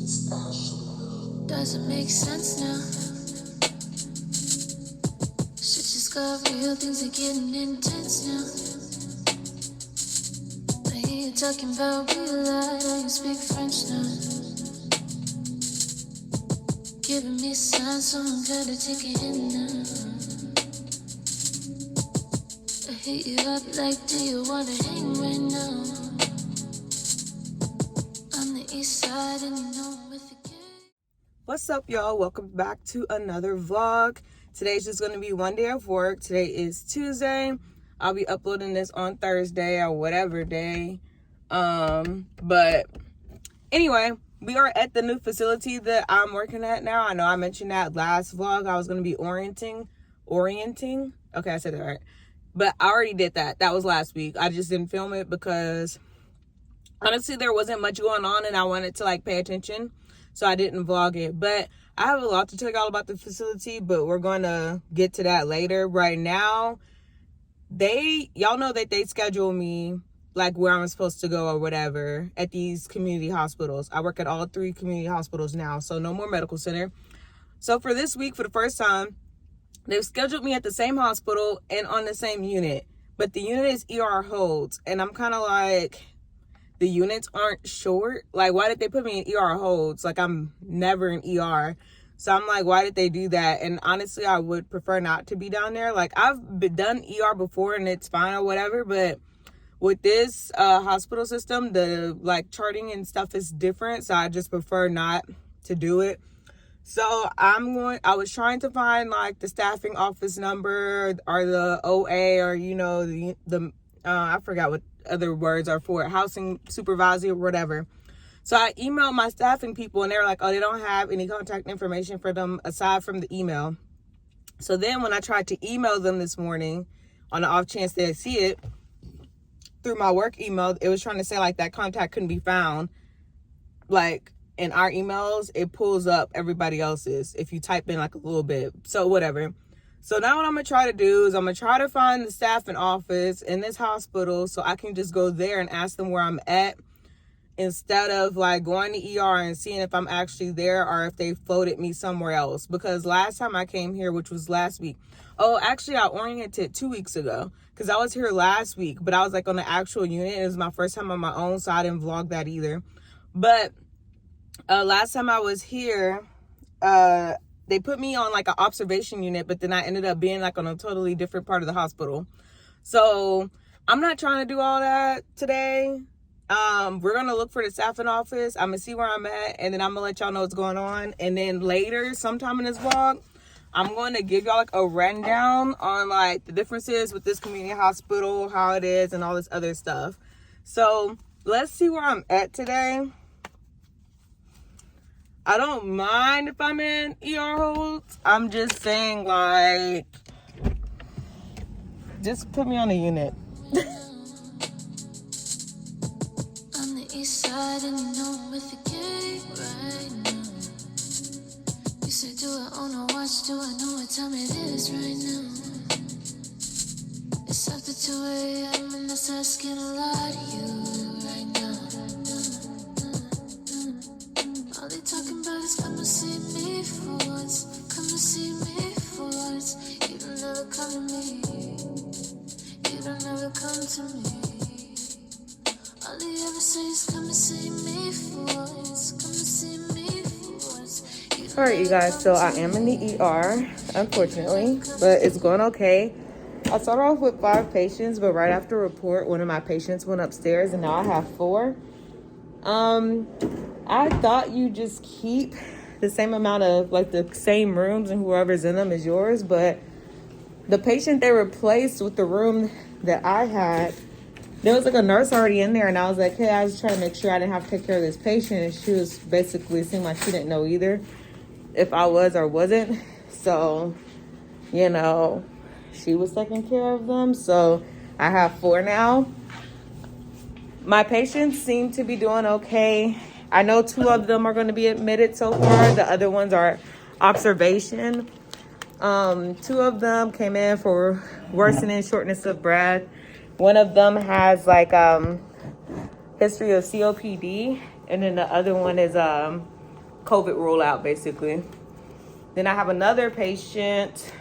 Doesn't make sense now. Shit just got real, things are getting intense now. I hear you talking about real life, how you speak French now. Giving me signs, so I'm gotta take it in now. I hit you up like, do you wanna hang right now? On the east side and you know I'm with the gang. What's up, y'all? Welcome back to another vlog. Today's just going to be one day of work. Today is Tuesday. I'll be uploading this on Thursday or whatever day. But anyway, we are at the new facility that I'm working at now. I know I mentioned that last vlog. I was going to be orienting. Okay, I said that right. But I already did that. That was last week. I just didn't film it because honestly there wasn't much going on and I wanted to pay attention. So I didn't vlog it, but I have a lot to tell y'all about the facility, but we're going to get to that later. Right now, y'all know that they schedule me where I'm supposed to go or whatever at these community hospitals. I work at all 3 community hospitals now, so no more medical center. So for this week, for the first time, they've scheduled me at the same hospital and on the same unit, but the unit is ER holds, and I'm kind of like, the units aren't short. Why did they put me in ER holds? I'm never in ER. So I'm like, why did they do that? And honestly, I would prefer not to be down there. I've done ER before and it's fine or whatever, but with this hospital system, the charting and stuff is different. So I just prefer not to do it. So I was trying to find the staffing office number or the OA or, the I forgot what other words are for it, housing supervisor or whatever. So I emailed my staffing people and they were like, oh, they don't have any contact information for them aside from the email. So then when I tried to email them this morning on the off chance they'd see it through my work email, it was trying to say that contact couldn't be found. In our emails, it pulls up everybody else's if you type in a little bit. So whatever. So now what I'm going to try to do is I'm going to try to find the staffing office in this hospital so I can just go there and ask them where I'm at instead of going to ER and seeing if I'm actually there or if they floated me somewhere else. Because last time I came here, which was last week. Oh, actually, I oriented 2 weeks ago because I was here last week, but I was on the actual unit. It was my first time on my own, so I didn't vlog that either. But last time I was here, they put me on an observation unit, but then I ended up being on a totally different part of the hospital. So I'm not trying to do all that today. We're going to look for the staffing office. I'm going to see where I'm at, and then I'm going to let y'all know what's going on. And then later, sometime in this vlog, I'm going to give y'all a rundown on the differences with this community hospital, how it is, and all this other stuff. So let's see where I'm at today. I don't mind if I'm in ER holds. I'm just saying, just put me on a unit. On the east side and you know I'm with the gang right now. You said, do I own a watch? Do I know what time it is right now? It's after 2 a.m. and that's asking a lot of you right now. All they talking about is come to see me for once. Come to see me for once. You don't ever come to me. You don't ever come to me. All they ever say is come to see me for once. Come to see me for once. Alright, you guys, so I am in the ER, unfortunately, but it's going okay. I started off with 5 patients, but right after report, one of my patients went upstairs and now I have 4. I thought you just keep the same amount of the same rooms and whoever's in them is yours, but the patient they replaced with the room that I had, there was a nurse already in there, and I was like, hey, I was trying to make sure I didn't have to take care of this patient, and she was basically seemed like she didn't know either if I was or wasn't. So she was taking care of them. So I have 4 now. My patients seem to be doing okay. I know 2 of them are going to be admitted so far. The other ones are observation. 2 of them came in for worsening shortness of breath. One of them has history of COPD, and then the other one is COVID rollout, basically. Then I have another patient.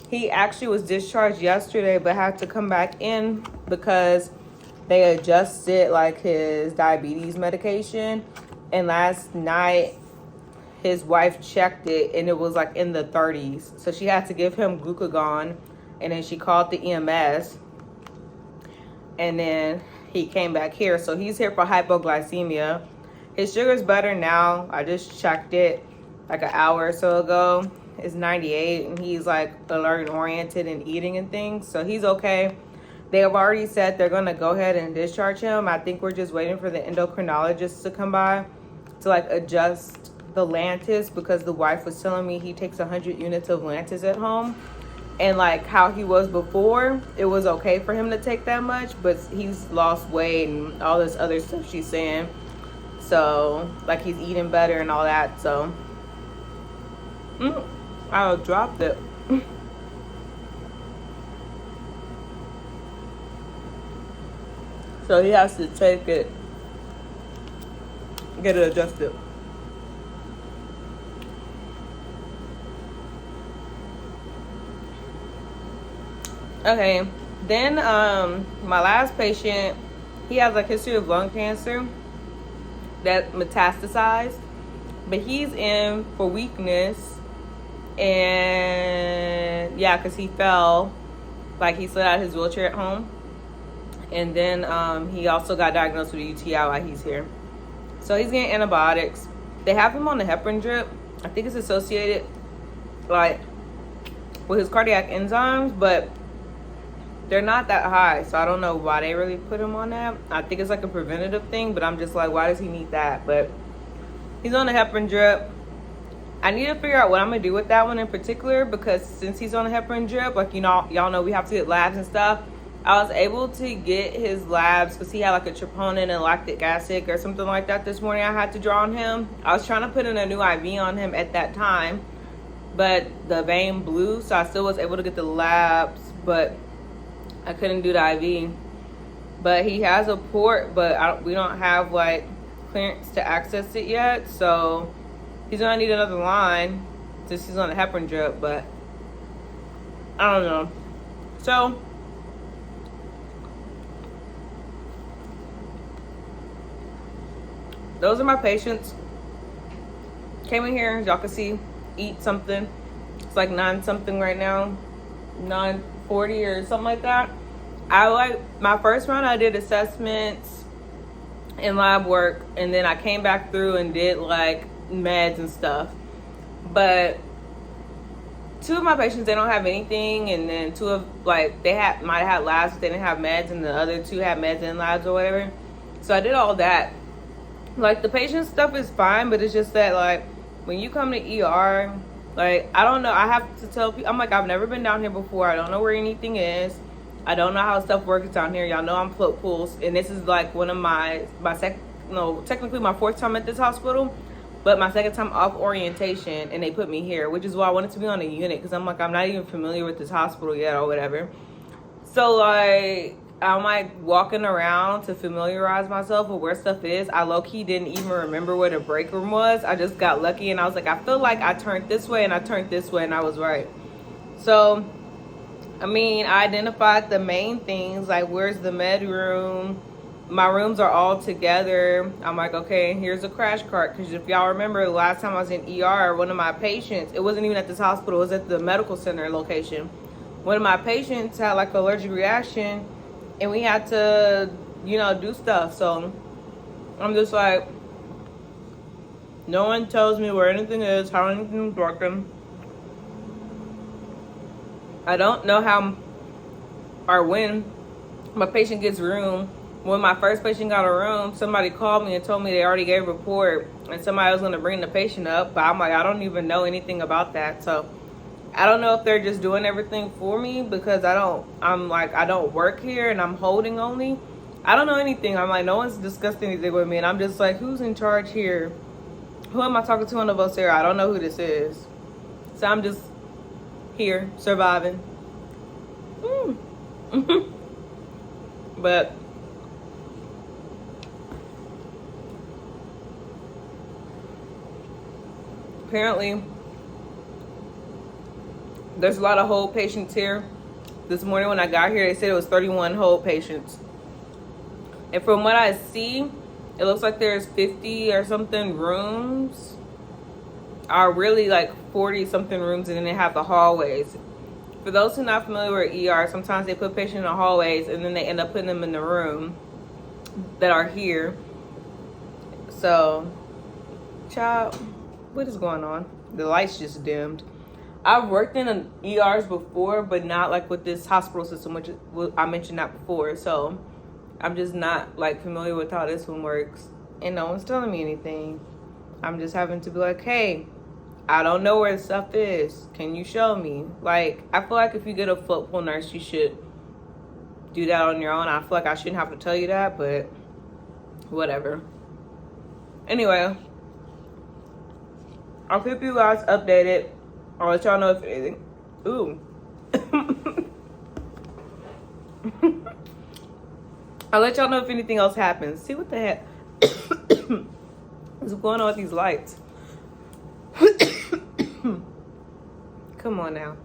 He actually was discharged yesterday, but had to come back in because they adjusted like his diabetes medication. And last night, his wife checked it and it was like in the 30s. So she had to give him glucagon, and then she called the EMS. And then he came back here. So he's here for hypoglycemia. His sugar's better now. I just checked it like an hour or so ago. It's 98, and he's like alert and oriented and eating and things. So he's okay. They have already said they're going to go ahead and discharge him. I think we're just waiting for the endocrinologist to come by to like adjust the Lantus, because the wife was telling me he takes 100 units of Lantus at home. And like how he was before, it was okay for him to take that much, but he's lost weight and all this other stuff she's saying. So like he's eating better and all that. So I dropped it. So he has to take it, get it adjusted. Okay, then my last patient, he has like history of lung cancer that metastasized, but he's in for weakness. And yeah, because he fell, like he slid out of his wheelchair at home. And then he also got diagnosed with a UTI while he's here. So he's getting antibiotics. They have him on the heparin drip. I think it's associated like with his cardiac enzymes, but they're not that high. So I don't know why they really put him on that. I think it's like a preventative thing, but I'm just like, why does he need that? But he's on the heparin drip. I need to figure out what I'm gonna do with that one in particular, because since he's on the heparin drip, like, you know, y'all know we have to get labs and stuff. I was able to get his labs because he had like a troponin and lactic acid or something like that this morning. I had to draw on him. I was trying to put in a new IV on him at that time, but the vein blew, so I still was able to get the labs, but I couldn't do the IV. But he has a port, but we don't have like clearance to access it yet, so he's gonna need another line since he's on a heparin drip. But I don't know. So those are my patients. Came in here, as y'all can see, eat something. It's like 9 something right now, 9:40 or something like that. I like my first round, I did assessments and lab work, and then I came back through and did like meds and stuff. But 2 of my patients, they don't have anything, and then 2 of like they might have had labs, but they didn't have meds, and the other 2 had meds and labs or whatever. So I did all that. Like the patient stuff is fine, but it's just that like when you come to ER, like I don't know, I have to tell people, I'm like, I've never been down here before. I don't know where anything is. I don't know how stuff works down here. Y'all know I'm float pools, and this is like one of technically my 4th time at this hospital, but my 2nd time off orientation, and they put me here, which is why I wanted to be on a unit, because I'm like, I'm not even familiar with this hospital yet or whatever. So like I'm like walking around to familiarize myself with where stuff is. I low-key didn't even remember where the break room was. I just got lucky, and I was like, I feel like I turned this way and I turned this way, and I was right. So I mean, I identified the main things, like where's the med room. My rooms are all together. I'm like, okay, here's a crash cart, because if y'all remember the last time I was in ER, one of my patients, it wasn't even at this hospital, it was at the medical center location. One of my patients had like an allergic reaction, and we had to, you know, do stuff. So I'm just like, no one tells me where anything is, how anything's working. I don't know how or when my patient gets room. When my first patient got a room, somebody called me and told me they already gave a report and somebody was going to bring the patient up. But I'm like, I don't even know anything about that. So I don't know if they're just doing everything for me, because I don't work here and I'm holding only. I don't know anything. I'm like, no one's discussed anything with me. And I'm just like, who's in charge here? Who am I talking to on the Vocera? I don't know who this is. So I'm just here surviving. But apparently there's a lot of hold patients here. This morning when I got here, they said it was 31 hold patients. And from what I see, it looks like there's 50 or something rooms. Are really like 40 something rooms, and then they have the hallways. For those who are not familiar with ER, sometimes they put patients in the hallways and then they end up putting them in the room that are here. So, child, what is going on? The lights just dimmed. I've worked in ERs before, but not like with this hospital system, which I mentioned that before. So I'm just not like familiar with how this one works, and no one's telling me anything. I'm just having to be like, hey, I don't know where the stuff is. Can you show me? Like, I feel like if you get a float pool nurse, you should do that on your own. I feel like I shouldn't have to tell you that, but whatever. Anyway, I'll keep you guys updated. I'll let y'all know if anything. Ooh. I'll let y'all know if anything else happens. See what the heck is going on with these lights. Come on now.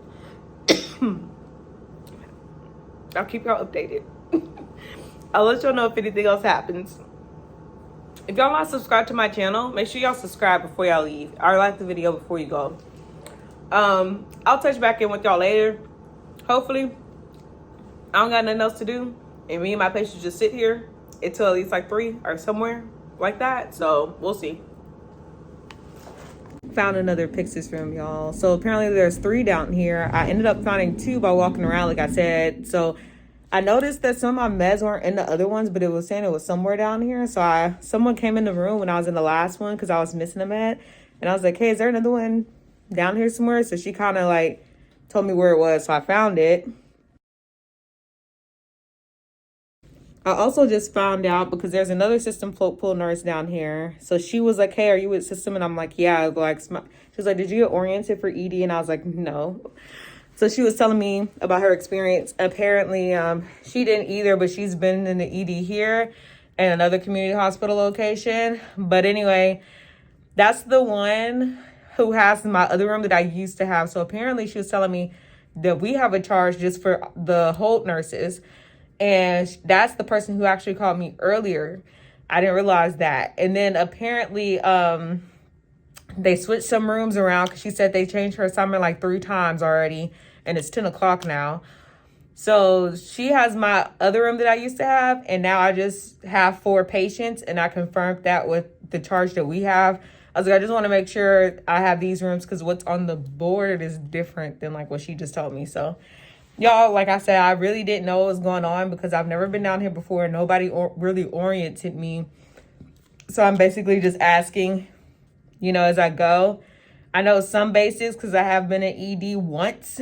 I'll keep y'all updated. I'll let y'all know if anything else happens. If y'all not subscribed to my channel, make sure y'all subscribe before y'all leave. Or like the video before you go. I'll touch back in with y'all later. Hopefully, I don't got nothing else to do, and me and my patients just sit here until at least like 3 or somewhere like that. So we'll see. Found another Pyxis room, y'all. So apparently there's 3 down here. I ended up finding 2 by walking around, like I said. So I noticed that some of my meds weren't in the other ones, but it was saying it was somewhere down here. So someone came in the room when I was in the last one because I was missing a med, and I was like, hey, is there another one down here somewhere? So she kind of like told me where it was, so I found it. I also just found out because there's another system float pool nurse down here. So she was like, hey, are you with system? And I'm like, yeah. Like, she was like, did you get oriented for ED? And I was like, no. So she was telling me about her experience. Apparently, she didn't either, but she's been in the ED here and another community hospital location. But anyway, that's the one who has my other room that I used to have. So apparently she was telling me that we have a charge just for the hold nurses. And that's the person who actually called me earlier. I didn't realize that. And then apparently they switched some rooms around because she said they changed her assignment like 3 times already. And it's 10 o'clock now. So she has my other room that I used to have. And now I just have 4 patients. And I confirmed that with the charge that we have. I was like, I just want to make sure I have these rooms because what's on the board is different than like what she just told me. So y'all, like I said, I really didn't know what was going on because I've never been down here before. Nobody really oriented me. So I'm basically just asking, you know, as I go. I know some basics because I have been in ED once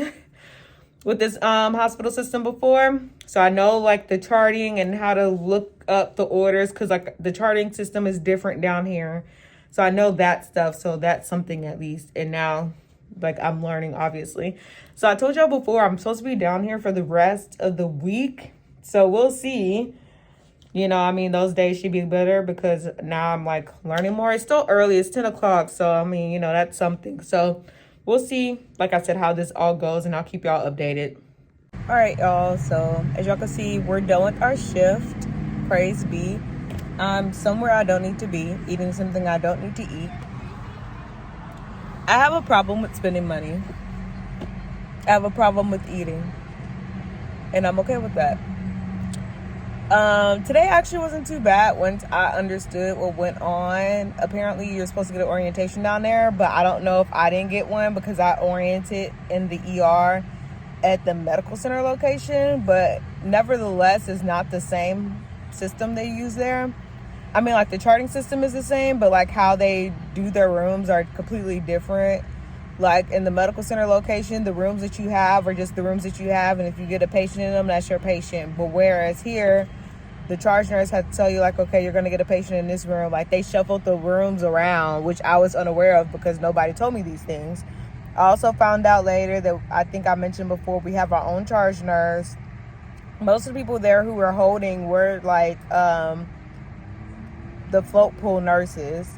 with this hospital system before. So I know like the charting and how to look up the orders because like the charting system is different down here. So I know that stuff. So that's something at least. And now like I'm learning, obviously. So I told y'all before, I'm supposed to be down here for the rest of the week. So we'll see. You know, I mean, those days should be better because now I'm like learning more. It's still early. It's 10 o'clock. So, I mean, you know, that's something. So we'll see, like I said, how this all goes, and I'll keep y'all updated. All right, y'all. So as y'all can see, we're done with our shift. Praise be. I'm somewhere I don't need to be, eating something I don't need to eat. I have a problem with spending money. I have a problem with eating. And I'm okay with that. Today actually wasn't too bad once I understood what went on. Apparently you're supposed to get an orientation down there, but I don't know if I didn't get one because I oriented in the ER at the medical center location, but nevertheless it's not the same system they use there. I mean, like the charting system is the same, but like how they do their rooms are completely different. Like in the medical center location, the rooms that you have are just the rooms that you have. And if you get a patient in them, that's your patient. But whereas here, the charge nurse had to tell you like, okay, you're going to get a patient in this room. Like they shuffled the rooms around, which I was unaware of because nobody told me these things. I also found out later that I think I mentioned before, we have our own charge nurse. Most of the people there who were holding were like the float pool nurses.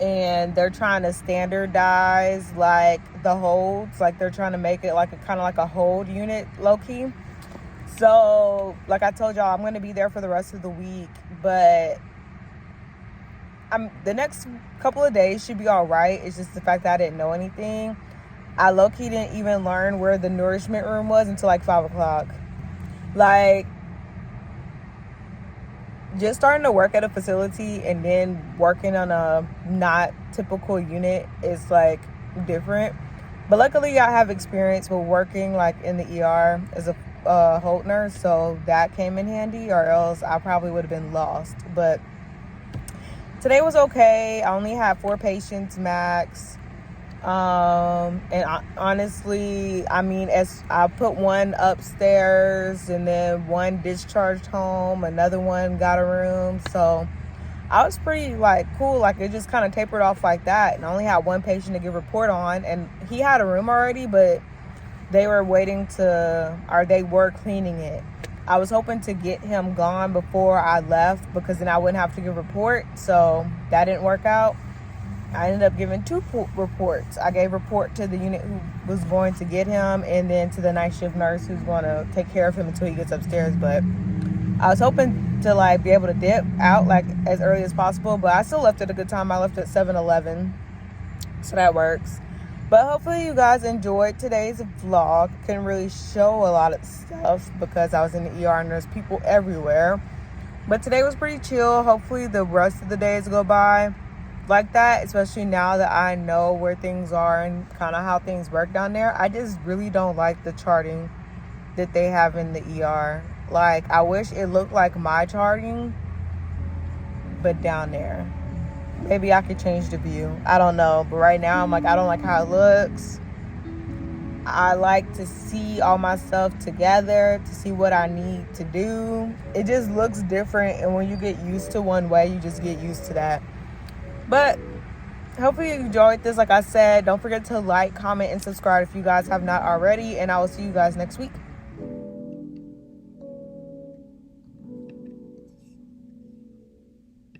and they're trying to standardize like the holds, like they're trying to make it like a kind of like a hold unit low-key. So like I told y'all, I'm going to be there for the rest of the week, but the next couple of days should be all right. It's just the fact that I didn't know anything. I low-key didn't even learn where the nourishment room was until like 5 o'clock. Like, just starting to work at a facility and then working on a not typical unit is like different. But luckily I have experience with working like in the ER as a Holt nurse, so that came in handy, or else I probably would have been lost. But today was okay. I only had 4 patients max. And honestly, I mean, as I put one upstairs and then one discharged home, another one got a room. So I was pretty like cool. Like it just kind of tapered off like that. And I only had one patient to give a report on, and he had a room already, but they were they were cleaning it. I was hoping to get him gone before I left because then I wouldn't have to give a report. So that didn't work out. I ended up giving 2 reports. I gave a report to the unit who was going to get him, and then to the night shift nurse who's going to take care of him until he gets upstairs. But I was hoping to like be able to dip out like as early as possible, but I still left at a good time. I left at 7:11, so that works. But hopefully you guys enjoyed today's vlog. Couldn't really show a lot of stuff because I was in the ER and there's people everywhere. But today was pretty chill. Hopefully the rest of the days go by like that, especially now that I know where things are and kind of how things work down there. I just really don't like the charting that they have in the ER. Like, I wish it looked like my charting, but down there. Maybe I could change the view. I don't know. But right now, I'm like, I don't like how it looks. I like to see all my stuff together, to see what I need to do. It just looks different, and when you get used to one way, you just get used to that. But hopefully you enjoyed this. Like I said, don't forget to like, comment, and subscribe if you guys have not already. And I will see you guys next week.